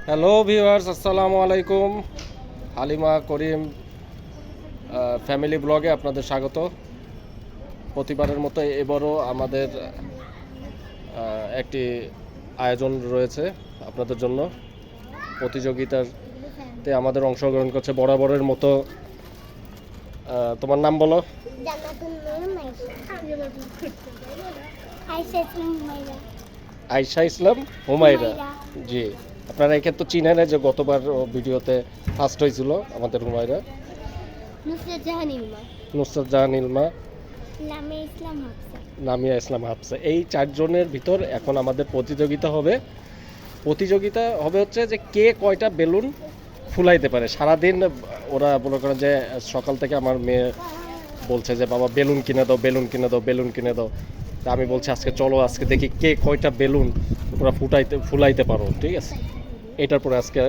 Hello viewers, আসসালামু আলাইকুম। হালিমা করিম family ব্লগে আপনাদের স্বাগত। প্রতিবারের মতো এবারও আমাদের একটি আয়োজন রয়েছে আপনাদের জন্য। প্রতিযোগিতাতে আমাদের অংশগ্রহণ করছে বরাবরের মতো। তোমার নাম বলো। আয়শা ইসলাম হুমায়রা। জি, আপনারা একে তো চিনেন, যে গতবার ভিডিওতে ফার্স্ট হয়েছিল আমাদের হুমায়রা। নুসরাত জাহান ইলমা, লামিয়া ইসলাম হাফসা। এই চারজনের ভিতর এখন আমাদের প্রতিযোগিতা হবে হচ্ছে যে কে কয়টা বেলুন ফুলাইতে পারে সারাদিন। ওরা মনে করেন যে সকাল থেকে আমার মেয়ে বলছে যে বাবা বেলুন কিনে দাও, বেলুন কিনে দাও, বেলুন কিনে দাও। তা আমি বলছি আজকে চলো, আজকে দেখি কে কয়টা বেলুন ওরা ফুলাইতে পারো। ঠিক আছে, এটার পরে আজকে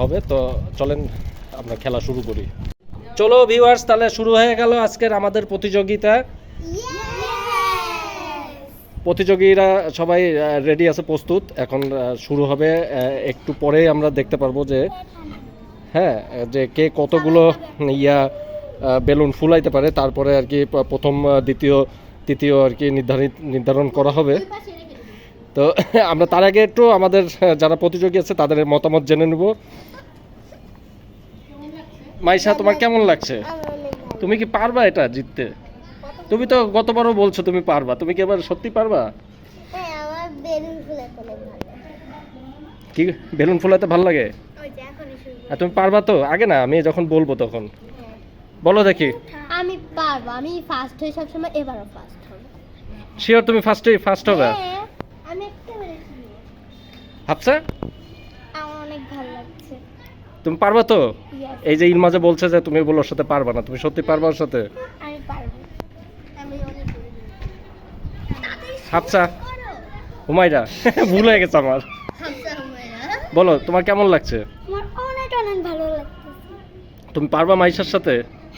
হবে। তো চলেন আমরা খেলা শুরু করি। চলো ভিউয়ার্স, তাহলে শুরু হয়ে গেল আজকের আমাদের প্রতিযোগিতা। প্রতিযোগীরা সবাই রেডি আছে, প্রস্তুত। এখন শুরু হবে। একটু পরেই আমরা দেখতে পারবো যে যে কে কতগুলো বেলুন ফুলাইতে পারে। তারপরে আর কি প্রথম, দ্বিতীয়, তৃতীয় আর কি নির্ধারণ করা হবে। তো আমরা তার আগে একটু আমাদের যারা প্রতিযোগী আছে তাদের মতামত জেনে নেব। মাইশা, তোমার কেমন লাগছে? তুমি কি পারবা এটা জিততে? তুমি তো গতবারও বলছো তুমি পারবা, তুমি কি এবার সত্যি পারবা? কি বেলুন ফুলাতে ভালো লাগে? আর তুমি পারবা তো? আগে না, আমি যখন বলবো তখন বলো দেখি। আমি পারবো, আমি ফার্স্ট হই সব সময়, এবারও ফার্স্ট হব। শিওর তুমি ফার্স্ট হবে? আমি একেবারে হাফসা, আমার অনেক ভালো লাগছে। তুমি পারবা তো? এই যে ইলমা যে বলছে যে তুমি বলো ওর সাথে পারবা না, তুমি সত্যি পারবা ওর সাথে? আমি পারবো, আমি অনেক। হাফসা, হুমায়রা ভুল হয়ে গেছে আমার। বলো তোমার কেমন লাগছে? আমার অনেক অনেক ভালো লাগছে। তুমি পারবা মাইশার সাথে?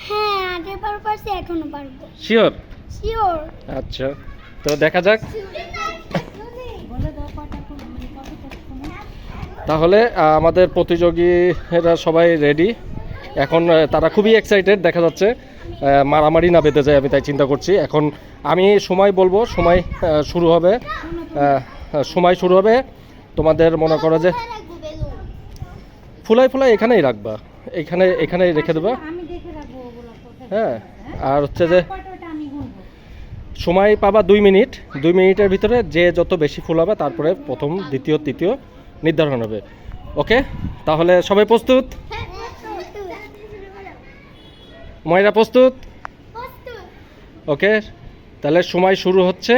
হ্যাঁ, আগেবার পারছি, এখনো পারবো। শিওর? শিওর। আচ্ছা, তো দেখা যাক। তাহলে আমাদের প্রতিযোগীরা সবাই রেডি। এখন তারা খুবই এক্সাইটেড, দেখা যাচ্ছে মারামারি না বেঁধে যায়, আমি তাই চিন্তা করছি। এখন আমি সময় বলবো, সময় শুরু হবে। তোমাদের মনে করো যে ফুলাই এখানেই রাখবা, এখানেই রেখে দেবা। হ্যাঁ, আর হচ্ছে যে সময় পাবা 2 মিনিট। 2 মিনিটের ভিতরে যে যত বেশি ফুলাবে তারপরে প্রথম, দ্বিতীয়, তৃতীয় নির্ধারণ হবে। ওকে, তাহলে সবাই প্রস্তুত? ময়রা প্রস্তুত? ওকে, তাহলে সময় শুরু হচ্ছে।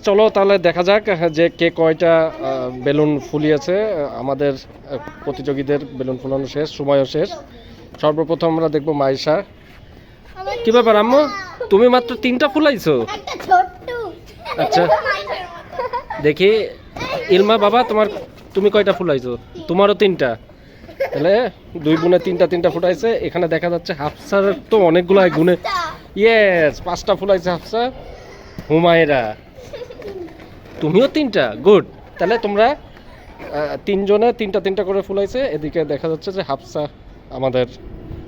চলো তাহলে দেখা যাক যে কে কয়টা বেলুন ফুলিয়েছে। আমাদের প্রতিযোগীদের বেলুন ফুলানো শেষ, সময়ও শেষ। সর্বপ্রথম আমরা দেখবো মাইশা। কি ব্যাপার আম্মু, তুমি মাত্র 3টা ফুলাইছো? আচ্ছা, দেখি ইলমা বাবা তুমি কয়টা ফুলাইছো? তোমারও 3টা। তাহলে 2 বোনে 3টা ফুটাইছে। এখানে দেখা যাচ্ছে হাফসার তো অনেকগুলো গুণে, ইয়েস 5টা ফুলাইছে হাফসা। হুমায়রা তুমিও 3টা, গুড। তাহলে তোমরা 3 জনে 3টা করে ফুলাইছে। এদিকে দেখা যাচ্ছে যে হাফসা আমাদের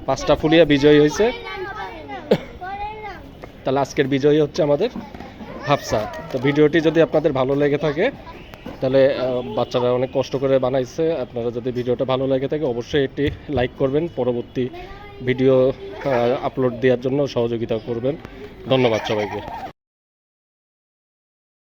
5টা ফুলিয়ে বিজয়ী হয়েছে। তাহলে আজকের বিজয়ী হচ্ছে আমাদের হাফসা। তো ভিডিওটি যদি আপনাদের ভালো লেগে থাকে, তাহলে বাচ্চারা অনেক কষ্ট করে বানাইছে। আপনারা যদি ভিডিওটা ভালো লেগে থাকে অবশ্যই একটি লাইক করবেন, পরবর্তী ভিডিও আপলোড দেওয়ার জন্য সহযোগিতা করবেন। ধন্যবাদ সবাইকে।